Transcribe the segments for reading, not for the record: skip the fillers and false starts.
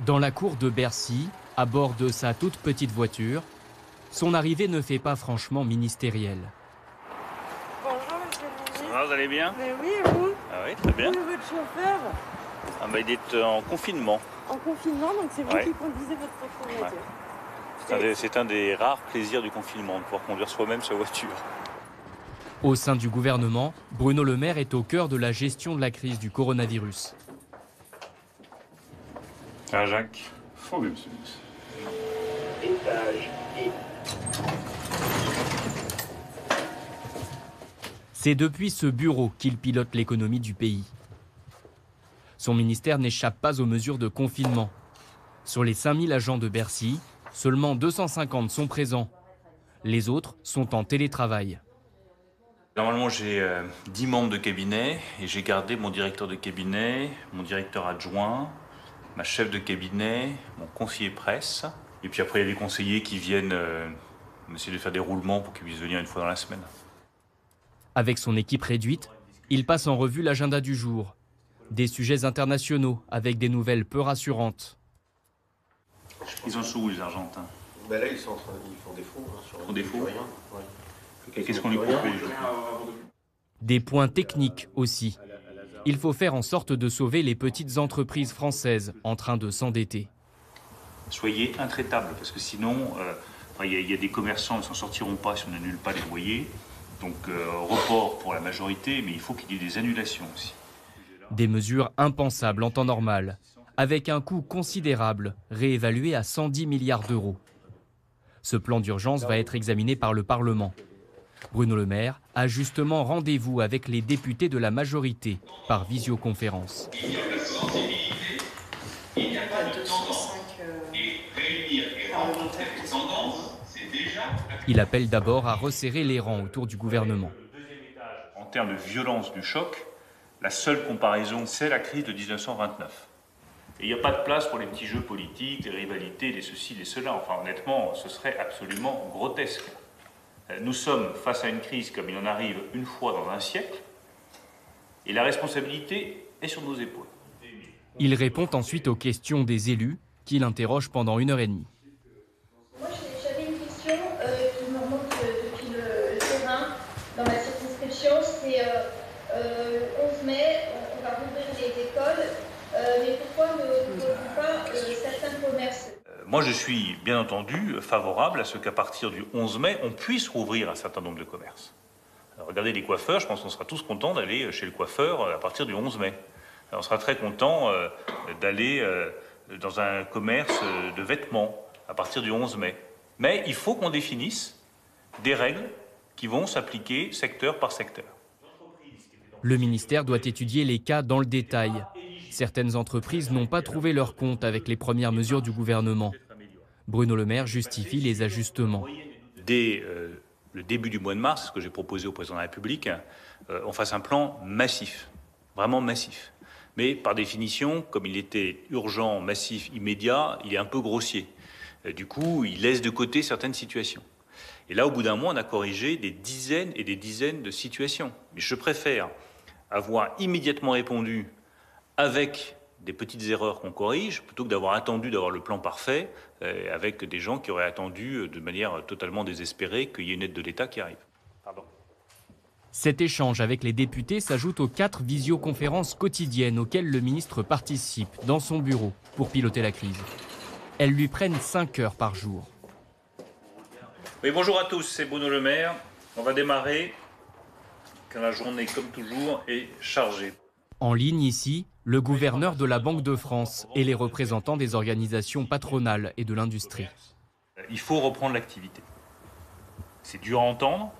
Dans la cour de Bercy, à bord de sa toute petite voiture, son arrivée ne fait pas franchement ministérielle. Bonjour monsieur le ministre. Ça va, vous allez bien? Mais oui, et vous? Ah oui, très bien. Vous et votre chauffeur? Ah bah, il est en confinement. En confinement, donc c'est vous qui conduisez votre propre voiture. C'est un des rares plaisirs du confinement, de pouvoir conduire soi-même sa voiture. Au sein du gouvernement, Bruno Le Maire est au cœur de la gestion de la crise du coronavirus. Ah Jacques, faut bien monsieur le ministre. Étage et... C'est depuis ce bureau qu'il pilote l'économie du pays. Son ministère n'échappe pas aux mesures de confinement. Sur les 5000 agents de Bercy, seulement 250 sont présents. Les autres sont en télétravail. Normalement, j'ai 10 membres de cabinet et j'ai gardé mon directeur de cabinet, mon directeur adjoint, ma chef de cabinet, mon conseiller presse. Et puis après, il y a des conseillers qui viennent essayer de faire des roulements pour qu'ils puissent venir une fois dans la semaine. Avec son équipe réduite, il passe en revue l'agenda du jour. Des sujets internationaux avec des nouvelles peu rassurantes. Ils en sont où les Argentins? Ben là, ils font des faux. Ils font des faux? Ouais. Qu'est-ce qu'on lui propose? Des points techniques aussi. Il faut faire en sorte de sauver les petites entreprises françaises en train de s'endetter. Soyez intraitables, parce que sinon, il y a des commerçants qui ne s'en sortiront pas si on n'annule pas les loyers. Donc report pour la majorité, mais il faut qu'il y ait des annulations aussi. Des mesures impensables en temps normal, avec un coût considérable, réévalué à 110 milliards d'euros. Ce plan d'urgence va être examiné par le Parlement. Bruno Le Maire a justement rendez-vous avec les députés de la majorité par visioconférence. Il n'y a pas de 205 parlementaires qui sont Il appelle d'abord à resserrer les rangs autour du gouvernement. En termes de violence du choc, la seule comparaison, c'est la crise de 1929. Et il n'y a pas de place pour les petits jeux politiques, les rivalités, les ceci, les cela. Enfin, honnêtement, ce serait absolument grotesque. Nous sommes face à une crise comme il en arrive une fois dans un siècle, et la responsabilité est sur nos épaules. Il répond ensuite aux questions des élus, qui l'interrogent pendant 1h30. Moi, j'avais une question qui me remonte depuis le terrain dans ma circonscription. C'est le 11 mai, on va rouvrir les écoles, mais pourquoi ne rouvrir pas certains commerces? Moi, je suis bien entendu favorable à ce qu'à partir du 11 mai, on puisse rouvrir un certain nombre de commerces. Alors, regardez les coiffeurs, je pense qu'on sera tous contents d'aller chez le coiffeur à partir du 11 mai. Alors, on sera très contents d'aller dans un commerce de vêtements à partir du 11 mai. Mais il faut qu'on définisse des règles qui vont s'appliquer secteur par secteur. Le ministère doit étudier les cas dans le détail. Certaines entreprises n'ont pas trouvé leur compte avec les premières mesures du gouvernement. Bruno Le Maire justifie les ajustements. Dès le début du mois de mars, ce que j'ai proposé au président de la République, on fasse un plan massif, vraiment massif. Mais par définition, comme il était urgent, massif, immédiat, il est un peu grossier. Du coup, il laisse de côté certaines situations. Et là, au bout d'un mois, on a corrigé des dizaines et des dizaines de situations. Mais je préfère avoir immédiatement répondu avec des petites erreurs qu'on corrige, plutôt que d'avoir attendu d'avoir le plan parfait, avec des gens qui auraient attendu de manière totalement désespérée qu'il y ait une aide de l'État qui arrive. Pardon. Cet échange avec les députés s'ajoute aux 4 visioconférences quotidiennes auxquelles le ministre participe dans son bureau pour piloter la crise. Elles lui prennent 5 heures par jour. Oui, bonjour à tous, c'est Bruno Le Maire. On va démarrer, car la journée, comme toujours, est chargée. En ligne ici, le gouverneur de la Banque de France et les représentants des organisations patronales et de l'industrie. Il faut reprendre l'activité. C'est dur à entendre,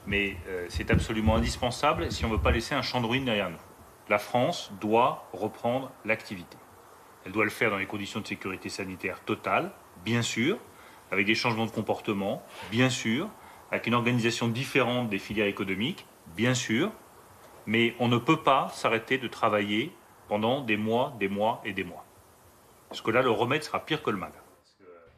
mais c'est absolument indispensable si on ne veut pas laisser un champ de ruines derrière nous. La France doit reprendre l'activité. Elle doit le faire dans les conditions de sécurité sanitaire totale, bien sûr, avec des changements de comportement, bien sûr, avec une organisation différente des filières économiques, bien sûr, mais on ne peut pas s'arrêter de travailler pendant des mois et des mois. Parce que là, le remède sera pire que le mal.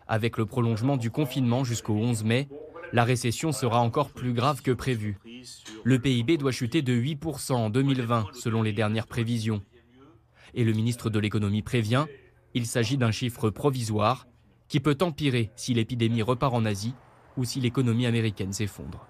Avec le prolongement du confinement jusqu'au 11 mai, la récession sera encore plus grave que prévu. Le PIB doit chuter de 8% en 2020, selon les dernières prévisions. Et le ministre de l'économie prévient, Il s'agit d'un chiffre provisoire qui peut empirer si l'épidémie repart en Asie ou si l'économie américaine s'effondre.